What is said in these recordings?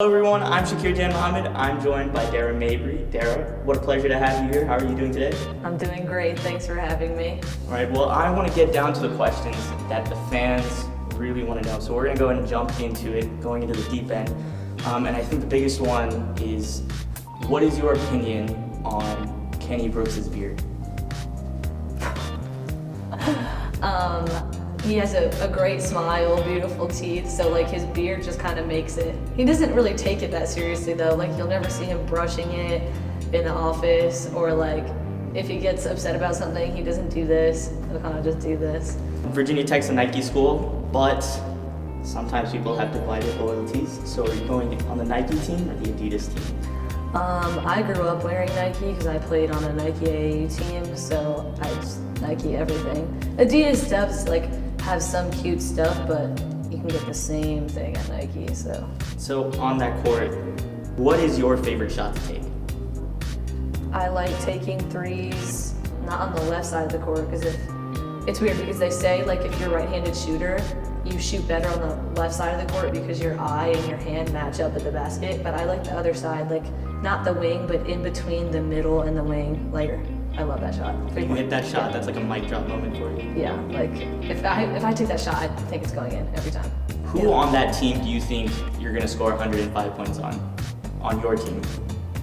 Hello everyone, I'm Shakir Jan Mohammed. I'm joined by Dara Mabrey. Dara, what a pleasure to have you here. How are you doing today? I'm doing great, thanks for having me. All right, well, I want to get down to the questions that the fans really want to know. So we're going to go ahead and jump into it, going into the deep end. And I think the biggest one is, what is your opinion on Kenny Brooks' beard? He has a great smile, beautiful teeth, so like his beard just kind of makes it. He doesn't really take it that seriously though. Like you'll never see him brushing it in the office, or like if he gets upset about something, he doesn't do this. He'll kind of just do this. Virginia Tech's a Nike school, but sometimes people have divided loyalties. So are you going on the Nike team or the Adidas team? I grew up wearing Nike because I played on a Nike AAU team, so I just Nike everything. Adidas does like have some cute stuff, but you can get the same thing at Nike, so. So on that court, what is your favorite shot to take? I like taking threes, not on the left side of the court, because it's weird because they say like if you're a right-handed shooter, you shoot better on the left side of the court because your eye and your hand match up at the basket, but I like the other side, like not the wing, but in between the middle and the wing layer. I love that shot. When you hit that shot, that's like a mic drop moment for you. Yeah, like if I take that shot, I think it's going in every time. Who on that team do you think you're gonna score 105 points on your team?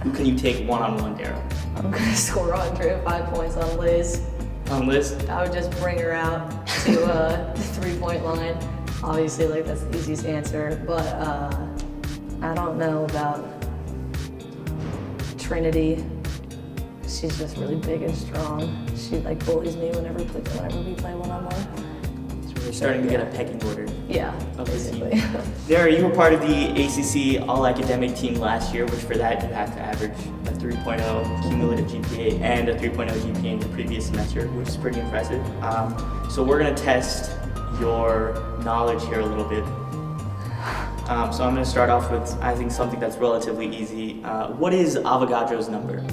Who can you take one-on-one, Dara? I'm gonna score 105 points on Liz. On Liz? I would just bring her out to the three-point line. Obviously, like that's the easiest answer, but I don't know about Trinity. She's just really big and strong. She like bullies me whenever we play one-on-one. So we're starting to get a pecking order. Yeah, of the team. basically. Dara, you were part of the ACC All-Academic team last year, which for that you had to average a 3.0 cumulative GPA and a 3.0 GPA in the previous semester, which is pretty impressive. So we're gonna test your knowledge here a little bit. So I'm gonna start off with, I think, something that's relatively easy. What is Avogadro's number?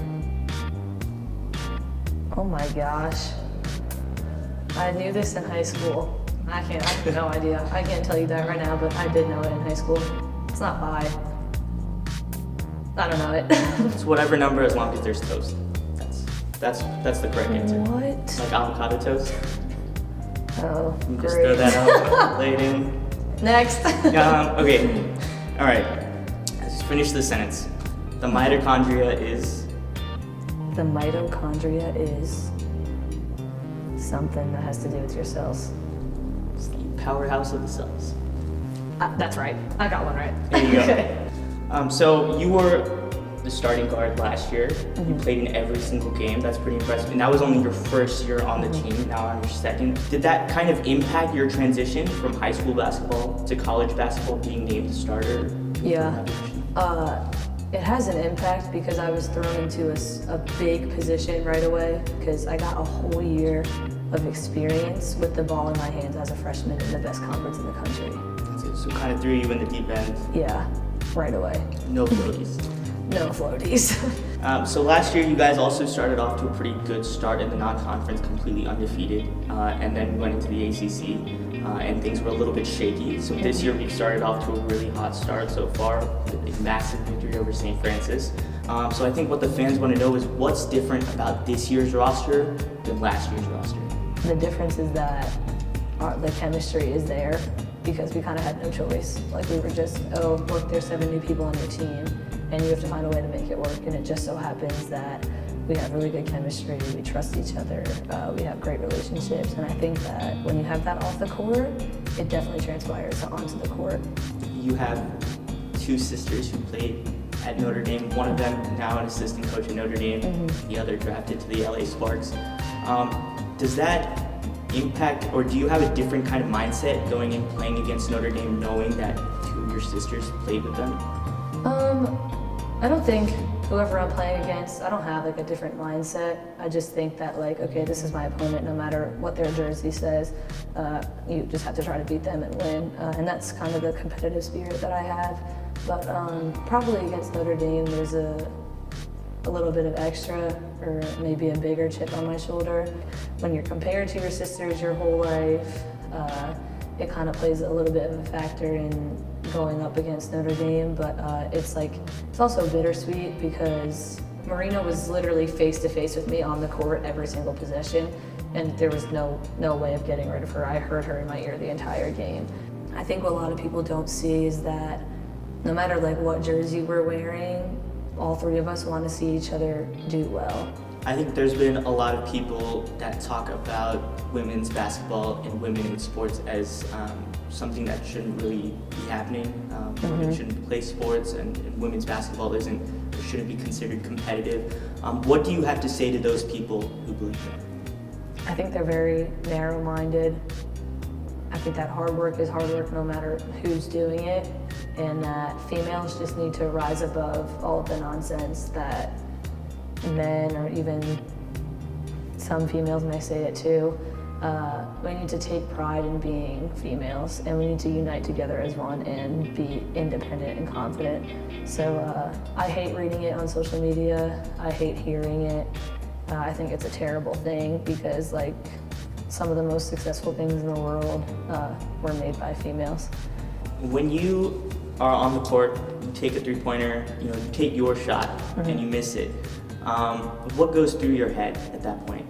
Oh my gosh. I knew this in high school. I have no idea. I can't tell you that right now, but I did know it in high school. It's not 5. I don't know it. It's whatever number as long as there's toast. That's the correct answer. What? Like avocado toast. Oh, You great. just throw that out, lay it in. Next. Okay, all right. Let's finish the sentence. The mitochondria is... The mitochondria is something that has to do with your cells. It's the powerhouse of the cells. That's right. I got one right. There you go. Okay. So you were the starting guard last year. Mm-hmm. You played in every single game. That's pretty impressive. And that was only your first year on the team, now on your second. Did that kind of impact your transition from high school basketball to college basketball, being named the starter? Yeah. It has an impact because I was thrown into a big position right away because I got a whole year of experience with the ball in my hands as a freshman in the best conference in the country. So kind of threw you in the deep end. Yeah, right away. No floaties. No floaties. So last year you guys also started off to a pretty good start in the non-conference, completely undefeated, and then went into the ACC, and things were a little bit shaky. So this year we've started off to a really hot start so far, with a massive victory over St. Francis. So I think what the fans want to know is what's different about this year's roster than last year's roster? The difference is that the chemistry is there because we kind of had no choice. Like we were just, look, there's 7 new people on your team, and you have to find a way to make it work. And it just so happens that we have really good chemistry, we trust each other, we have great relationships. And I think that when you have that off the court, it definitely transpires onto the court. You have 2 sisters who played at Notre Dame. One of them now an assistant coach at Notre Dame, the other drafted to the LA Sparks. Does that impact, or do you have a different kind of mindset going and playing against Notre Dame knowing that 2 of your sisters played with them? I don't think whoever I'm playing against, I don't have like a different mindset. I just think that like, okay, this is my opponent no matter what their jersey says. You just have to try to beat them and win. And that's kind of the competitive spirit that I have. But probably against Notre Dame, there's a little bit of extra or maybe a bigger chip on my shoulder. When you're compared to your sisters your whole life, it kind of plays a little bit of a factor in going up against Notre Dame, but it's also bittersweet because Marina was literally face to face with me on the court every single possession, and there was no way of getting rid of her. I heard her in my ear the entire game. I think what a lot of people don't see is that no matter what jersey we're wearing, all three of us want to see each other do well. I think there's been a lot of people that talk about women's basketball and women in sports as something that shouldn't really be happening. Women shouldn't play sports, and women's basketball shouldn't be considered competitive. What do you have to say to those people who believe that? I think they're very narrow-minded. I think that hard work is hard work no matter who's doing it, and that females just need to rise above all of the nonsense that men, or even some females may say it too. We need to take pride in being females, and we need to unite together as one and be independent and confident. So I hate reading it on social media. I hate hearing it. I think it's a terrible thing because some of the most successful things in the world were made by females. When you are on the court, you take a three-pointer, you take your shot, and you miss it. What goes through your head at that point?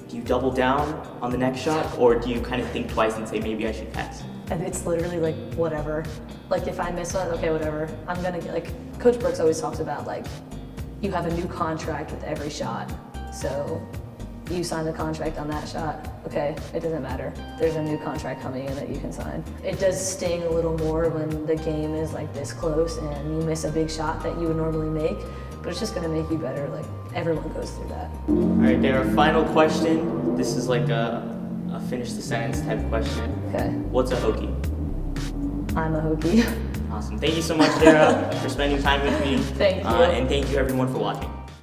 Do you double down on the next shot, or do you kind of think twice and say, maybe I should pass? And it's literally whatever. If I miss one, okay, whatever. I'm gonna get, Coach Brooks always talks about, you have a new contract with every shot. So you sign the contract on that shot, okay, it doesn't matter. There's a new contract coming in that you can sign. It does sting a little more when the game is this close and you miss a big shot that you would normally make, but it's just gonna make you better. Everyone goes through that. All right, Dara, final question. This is a finish the sentence type of question. Okay. What's a Hokie? I'm a Hokie. Awesome. Thank you so much, Dara, for spending time with me. Thank you. And thank you everyone for watching.